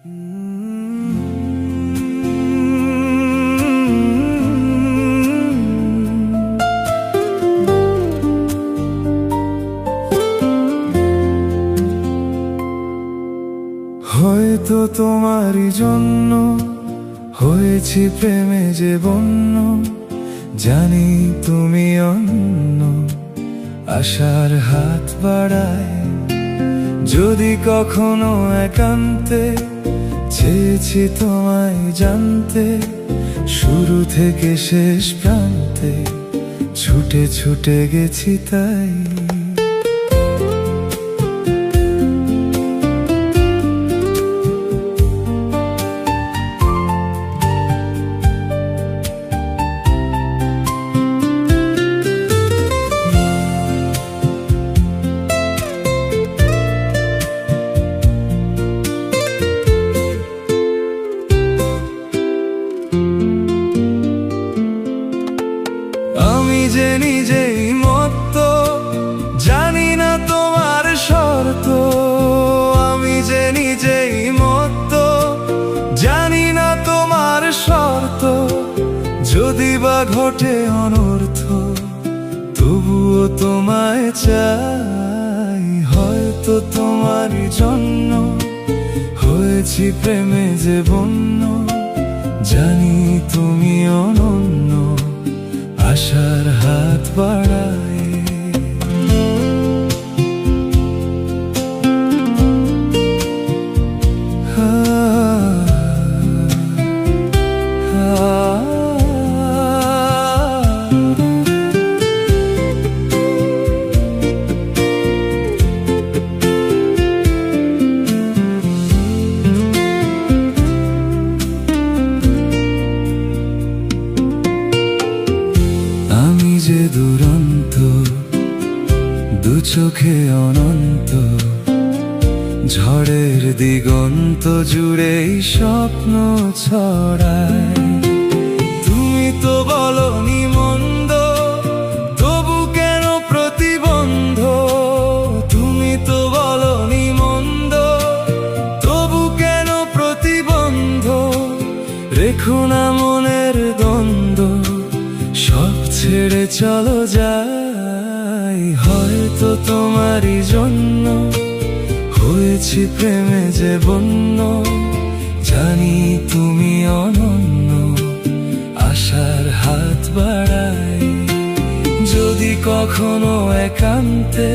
হয়তো তোমারই জন্য হয়েছি প্রেমে যে বন্য, জানি তুমি অন্য, আশার হাত বাড়ায়। যদি কখনো একান্তে চেয়েছি তোমায় জানতে, শুরু থেকে শেষ প্রান্তে ছুটে ছুটে গেছি তাই। আমি যে নিজেই মত্ত, জানি না তোমার শর্ত। আমি যে নিজেই মত্ত, জানি না তোমার শর্ত। যদি বা ঘটে অনর্থ, তবুও তোমায় চাই। হয়তো তোমারই জন্য হয়েছি প্রেমে যে বন্য, জানি তুমি অনন্য, আশার হাত বাড়ায়। আমি যে দুরন্ত, দু চোখে অনন্ত, ঝড়ের দিগন্ত জুড়েই স্বপ্ন ছড়ায়। তুমি তো বলনি মন্দ, তবু কেন প্রতিবন্ধ? তুমি তো বলনি মন্দ, তবু কেন প্রতিবন্ধ? রেখো না মনের দ্বন্দ্ব, সব ছেড়ে চলো যাই। হয়তো তোমারই জন্য হয়েছি প্রেমে যে বন্য, জানি তুমি অনন্য, আশার হাত বাড়াই। যদি কখনো একান্তে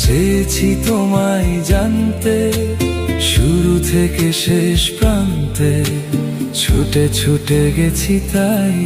চেয়েছি তোমায় জানতে, শুরু থেকে শেষ প্রান্তে ছুটে ছুটে গেছি তাই।